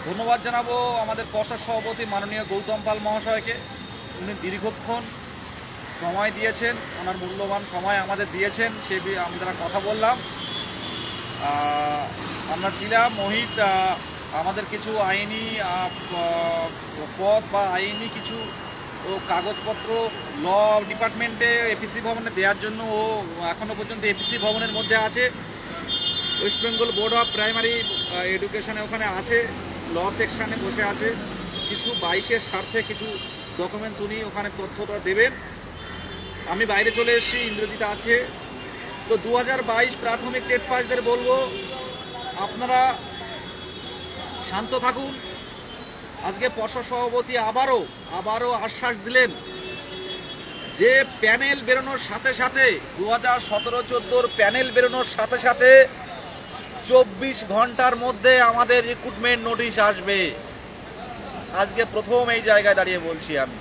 ধন্যবাদ জানাবো আমাদের পর্ষদ সভাপতি মাননীয় গৌতম পাল মহাশয়কে। উনি দীর্ঘক্ষণ সময় দিয়েছেন, ওনার মূল্যবান সময় আমাদের দিয়েছেন, সে আমরা কথা বললাম। আমরা ছিলাম মোহিত, আমাদের কিছু আইনি পদ বা আইনি কিছু কাগজপত্র ল ডিপার্টমেন্টে এপিসি ভবনে দেওয়ার জন্য ও এখনও পর্যন্ত এপিসি ভবনের মধ্যে আছে। West Bengal board of primary এডুকেশনে ওখানে আছে, ল সেকশানে বসে আছে। কিছু 22-এর স্বার্থে কিছু ডকুমেন্টস উনি ওখানে তথ্যটা দেবেন। আমি বাইরে চলে এসেছি, ইন্দ্রজিৎ আছে। তো 2022 প্রাথমিক টেট পাসদের বলবো, আপনারা শান্ত থাকুন। আজকে পর্ষদ সভাপতি আবারও আশ্বাস দিলেন যে প্যানেল বেরোনোর সাথে সাথে 2017-14 প্যানেল বেরোনোর সাথে সাথে 24 ঘন্টার মধ্যে আমাদের রিক্রুটমেন্ট নোটিশ আসবে। আজকে প্রথম এই জায়গায় দাঁড়িয়ে বলছি আমি,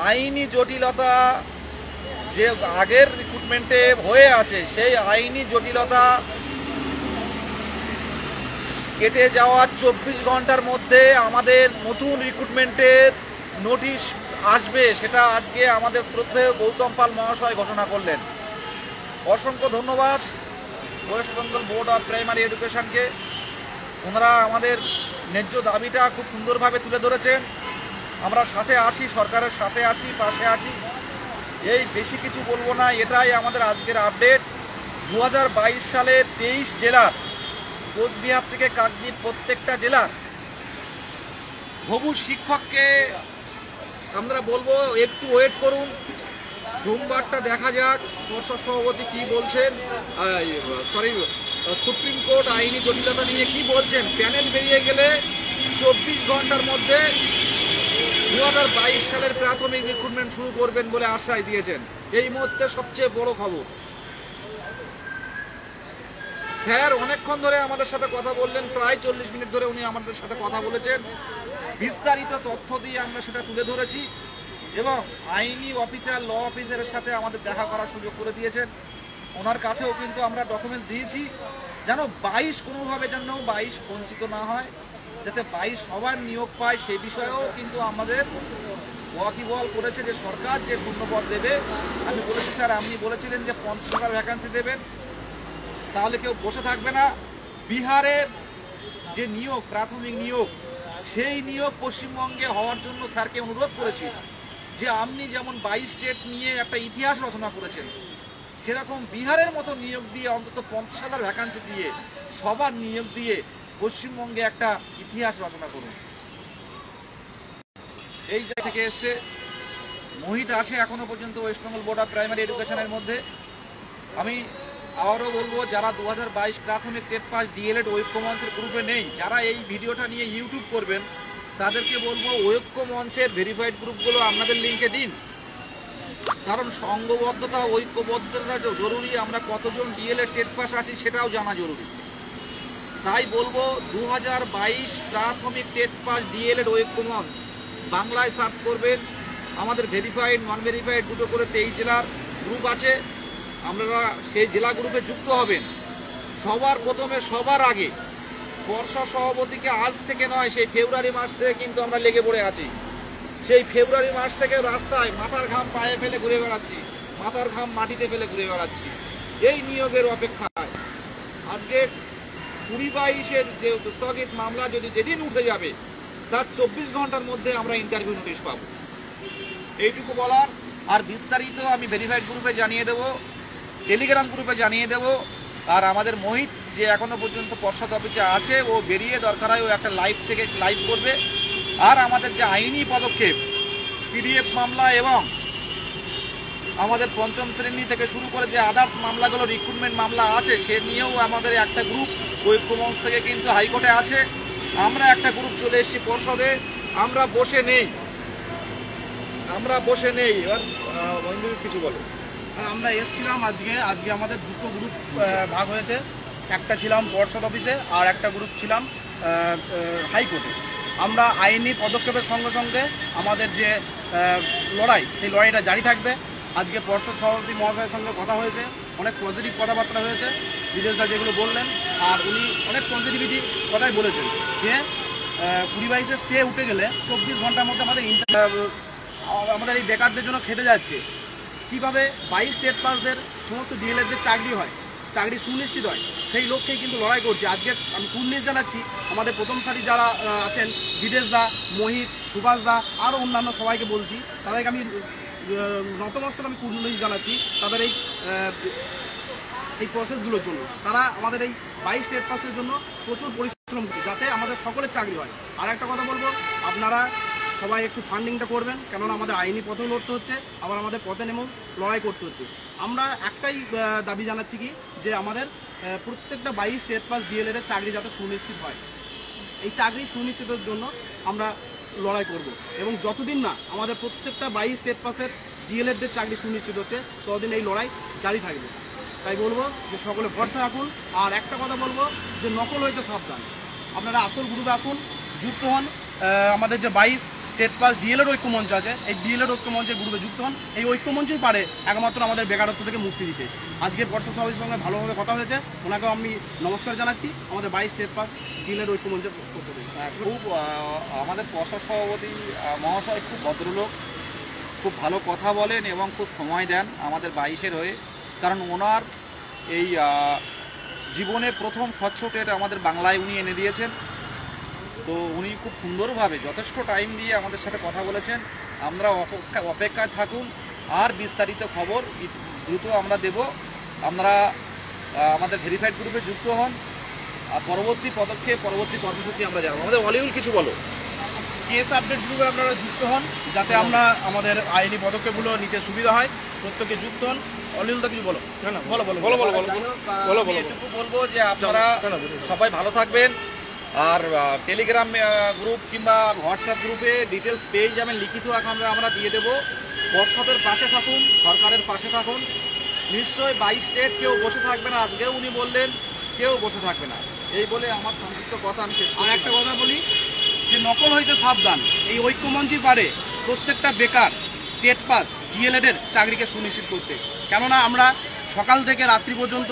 আইনি জটিলতা যে আগের রিক্রুটমেন্টে হয়ে আছে, সেই আইনি জটিলতা কেটে যাওয়ার 24 ঘন্টার মধ্যে আমাদের নতুন রিক্রুটমেন্টের নোটিশ আসবে, সেটা আজকে আমাদের শ্রদ্ধেয় গৌতম পাল মহাশয় ঘোষণা করলেন। অসংখ্য ধন্যবাদ West Bengal board of primary এডুকেশনকে। ওনারা আমাদের ন্যায্য দাবিটা খুব সুন্দরভাবে তুলে ধরেছেন। আমরা সাথে আছি, সরকারের সাথে আছি, পাশে আছি। এই বেশি কিছু বলবো না, এটাই আমাদের আজকের আপডেট। 2022 সালের 23 জেলার, কোচবিহার থেকে কাকদ্বীপ প্রত্যেকটা জেলার হবু শিক্ষককে আমরা বলবো একটু ওয়েট করুন। সোমবারটা দেখা যাক পর্ষদ সভাপতি কি বলছেন, সুপ্রিম কোর্ট আইনি জটিলতা নিয়ে কি বলছেন। প্যানেল বেরিয়ে গেলে 24 ঘন্টার মধ্যে 2022 সালের প্রাথমিক রিক্রুটমেন্ট শুরু করবেন বলে আশ্বাস দিয়েছেন। এই মুহূর্তে সবচেয়ে বড় খবর, স্যার অনেকক্ষণ ধরে আমাদের সাথে কথা বললেন, প্রায় 40 মিনিট ধরে উনি আমাদের সাথে কথা বলেছেন। বিস্তারিত তথ্য দিয়ে আমরা সেটা তুলে ধরেছি এবং আইনি অফিসার, ল অফিসারের সাথে আমাদের দেখা করার সুযোগ করে দিয়েছেন। ওনার কাছেও কিন্তু আমরা ডকুমেন্টস দিয়েছি, যেন 22 কোনোভাবে যেন 22 বঞ্চিত না হয়, যাতে 22 সবার নিয়োগ পায়, সেই বিষয়েও কিন্তু আমাদের ওয়াকিবহাল করেছে যে সরকার যে শূন্যপদ দেবে। আমি বলেছি স্যার, আপনি বলেছিলেন যে 50,000 ভ্যাকান্সি দেবেন, তাহলে কেউ বসে থাকবে না। বিহারের যে নিয়োগ, প্রাথমিক নিয়োগ, সেই নিয়োগ পশ্চিমবঙ্গে হওয়ার জন্য স্যারকে অনুরোধ করেছি যে আপনি যেমন 22 স্টেট নিয়ে একটা ইতিহাস রচনা করেছেন, সেরকম বিহারের মতো নিয়োগ দিয়ে অন্তত 50,000 ভ্যাকান্সি দিয়ে, সবার নিয়োগ দিয়ে পশ্চিমবঙ্গে একটা ইতিহাস রচনা করুন। এই জায়গা থেকে এসছে মোহিত আছে এখনো পর্যন্ত West Bengal board of primary এডুকেশনের মধ্যে। আমি আবারও বলবো, যারা 2022 প্রাথমিক টেট পাস ডিএলএড ঐক্য মঞ্চের গ্রুপে নেই, যারা এই ভিডিওটা নিয়ে ইউটিউব করবেন, তাদেরকে বলবো ঐক্য মঞ্চের ভেরিফাইড গ্রুপগুলো আপনাদের লিঙ্কে দিন। কারণ সংঘবদ্ধতা, ঐক্যবদ্ধতা জরুরি। আমরা কতজন ডিএলএড টেট পাস আছি সেটাও জানা জরুরি। তাই বলবো 2022 প্রাথমিক টেট পাস ডিএলএড ঐক্য মঞ্চ বাংলায় সার্চ করবেন। আমাদের ভেরিফাইড, নন ভেরিফাইড দুটো করে 23 জেলার গ্রুপ আছে। আপনারা সেই জেলা গ্রুপে যুক্ত হবেন। সবার প্রথমে, সবার আগে পর্ষদ সভাপতিকে আজ থেকে নয়, সেই ফেব্রুয়ারি মাস থেকে কিন্তু আমরা লেগে পড়ে আছি। সেই ফেব্রুয়ারি মাস থেকে রাস্তায় মাথার ঘাম পায়ে ফেলে ঘুরে বেড়াচ্ছি, মাথার ঘাম মাটিতে ফেলে ঘুরে বেড়াচ্ছি এই নিয়োগের অপেক্ষায়। আজকে 20-22-এর যে স্থগিত মামলা যদি যেদিন উঠে যাবে, তার 24 ঘন্টার মধ্যে আমরা ইন্টারভিউ নোটিশ পাবো। এইটুকু বলার। আর বিস্তারিত আমি ভেরিফাইড গ্রুপে জানিয়ে দেবো, টেলিগ্রাম গ্রুপে জানিয়ে দেবো। আর আমাদের মোহিত যে এখনো পর্যন্ত পর্ষদ অফিসে আছে, ও বেরিয়ে দরকার হয় ও একটা লাইভ করবে। আর আমাদের যে আইনি পদক্ষেপ, পিডিএফ মামলা এবং আমাদের পঞ্চম শ্রেণী থেকে শুরু করে যে আদার্স মামলাগুলো, রিক্রুটমেন্ট মামলা আছে, সে নিয়েও আমাদের একটা গ্রুপ ঐক্য মঞ্চ থেকে কিন্তু হাইকোর্টে আছে। আমরা একটা গ্রুপ চলে এসেছি পর্ষদে। আমরা বসে নেই। এবার কিছু বলো। আমরা এসেছিলাম আজকে আমাদের দুটো গ্রুপ ভাগ হয়েছে। একটা ছিলাম পর্ষদ অফিসে আর একটা গ্রুপ ছিলাম হাইকোর্টে। আমরা আইনি পদক্ষেপের সঙ্গে সঙ্গে আমাদের যে লড়াই, সেই লড়াইটা জারি থাকবে। আজকে পর্ষদ সভাপতি মহাশয়ের সঙ্গে কথা হয়েছে, অনেক পজিটিভ কথাবার্তা হয়েছে, বিদেশদা যেগুলো বললেন, আর উনি অনেক পজিটিভিটি কথাই বলেছেন যে 20-22-এ স্টে উঠে গেলে 24 ঘন্টার মধ্যে আমাদের এই বেকারদের জন্য খেটে যাচ্ছে কীভাবে 22 স্টেট পাসদের সমস্ত ডিএলএডদের চাকরি হয়, চাকরি সুনিশ্চিত হয়, সেই লক্ষ্যেই কিন্তু লড়াই করছে। আজকে আমি কুর্নিশ জানাচ্ছি আমাদের প্রথম সারি যারা আছেন, বিদেশদা, মোহিত, সুভাষদা, আরও অন্যান্য সবাইকে বলছি, তাদেরকে আমি নতমস্তক আমি কুর্নিশ জানাচ্ছি তাদের এই প্রসেসগুলোর জন্য। তারা আমাদের এই 22 স্টেট পাসের জন্য প্রচুর পরিশ্রম করছে যাতে আমাদের সকলের চাকরি হয়। আর একটা কথা বলবো, আপনারা সবাই একটু ফান্ডিংটা করবেন, কেননা আমাদের আইনি পথেও লড়তে হচ্ছে, আবার আমাদের পথে নেমেও লড়াই করতে হচ্ছে। আমরা একটাই দাবি জানাচ্ছি কি, যে আমাদের প্রত্যেকটা 22 স্টেট পাস ডিএলএড এর চাকরি যাতে সুনিশ্চিত হয়, এই চাকরি সুনিশ্চিতের জন্য আমরা লড়াই করব। এবং যতদিন না আমাদের প্রত্যেকটা 22 স্টেট পাসের ডিএলএডদের চাকরি সুনিশ্চিত হচ্ছে, ততদিন এই লড়াই জারি থাকবে। তাই বলবো যে সকলে ভরসা রাখুন। আর একটা কথা বলবো যে নকল হইতে সাবধান, আপনারা আসল গ্রুপে আসুন, যুক্ত হন। আমাদের যে 22 স্টেট পাস ডিএলএড ঐক্যমঞ্চ আছে, এই ডিএলএড ঐক্যমঞ্চের গ্রুপে যুক্ত হন। এই ঐক্যমঞ্চই পারে একমাত্র আমাদের বেকারত্ব থেকে মুক্তি দিতে। আজকে পর্ষদ সভাপতির সঙ্গে ভালোভাবে কথা হয়েছে, ওনাকেও আমি নমস্কার জানাচ্ছি আমাদের 22 স্টেট পাস ডিএলএড ঐক্যমঞ্চের পক্ষ থেকে। খুব আমাদের পর্ষদ সভাপতি মহাশয় খুব ভদ্রলোক, খুব ভালো কথা বলেন এবং খুব সময় দেন আমাদের 22-এর হয়ে। কারণ ওনার এই জীবনে প্রথম স্বচ্ছ টেট আমাদের বাংলায় উনি এনে দিয়েছেন। তো উনি খুব সুন্দরভাবে যথেষ্ট টাইম দিয়ে আমাদের সাথে কথা বলেছেন। আমরা অপেক্ষায় থাকুন, আর বিস্তারিত খবর দ্রুত আমরা দেব। আমরা আমাদের ভেরিফাইড গ্রুপে যুক্ত হন, আর পরবর্তী পদক্ষেপ, পরবর্তী কর্মসূচি আমরা জানাবো। আমাদের অলিউল কিছু বলো। কেস আপডেট গ্রুপে আপনারা যুক্ত হন, যাতে আমরা আমাদের আইনি পদক্ষেপগুলো নিতে সুবিধা হয়। প্রত্যেকে যুক্ত হন। অলিউলদা কিছু বলো। এটুকু বলবো যে আপনারা সবাই ভালো থাকবেন। আর টেলিগ্রাম গ্রুপ কিংবা হোয়াটসঅ্যাপ গ্রুপে ডিটেলস পেয়ে যাবেন, লিখিত আকারে আমরা দিয়ে দেবো। পর্ষদের পাশে থাকুন, সরকারের পাশে থাকুন। নিশ্চয়ই 22 স্টেট কেউ বসে থাকবে না, আজকেও উনি বললেন কেউ বসে থাকবে না। এই বলে আমার সংক্ষিপ্ত কথা আমি শেষ। আর একটা কথা বলি যে নকল হইতে সাবধান, এই ঐক্যমঞ্চই পারে প্রত্যেকটা বেকার স্টেট পাস ডিএলএডের চাকরিকে সুনিশ্চিত করতে। কেননা আমরা সকাল থেকে রাত্রি পর্যন্ত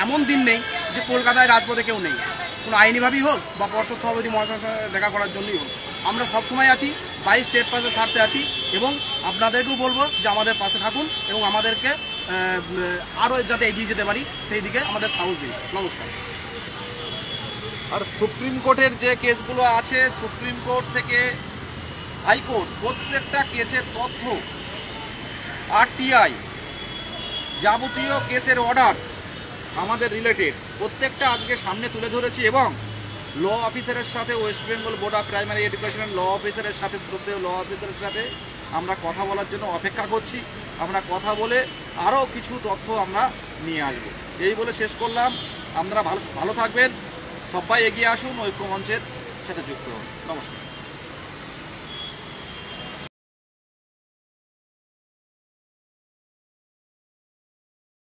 এমন দিন নেই যে কলকাতায় রাজপথে কেউ নেই, কোনো আইনিভাবেই হোক বা পর্ষদ সভাপতি মহাশয়ের সঙ্গে দেখা করার জন্যই হোক। আমরা সবসময় আছি, 22 স্টেট পাসের স্বার্থে আছি। এবং আপনাদেরকেও বলবো যে আমাদের পাশে থাকুন এবং আমাদেরকে আরও যাতে এগিয়ে যেতে পারি সেই দিকে আমাদের সাহস দিন। নমস্কার। আর সুপ্রিম কোর্টের যে কেসগুলো আছে, সুপ্রিম কোর্ট থেকে হাইকোর্ট, প্রত্যেকটা কেসের তথ্য, আরটিআই, যাবতীয় কেসের অর্ডার আমাদের রিলেটেড প্রত্যেকটা আজকে সামনে তুলে ধরেছি। এবং ল অফিসারের সাথে, West Bengal board of primary এডুকেশনের ল অফিসারের সাথে, শ্রদ্ধেয় ল অফিসারের সাথে আমরা কথা বলার জন্য অপেক্ষা করছি। আমরা কথা বলে আরও কিছু তথ্য আমরা নিয়ে আসবো। এই বলে শেষ করলাম। আপনারা ভালো থাকবেন, সবাই এগিয়ে আসুন, ঐক্যমঞ্চের সাথে যুক্ত হন। নমস্কার।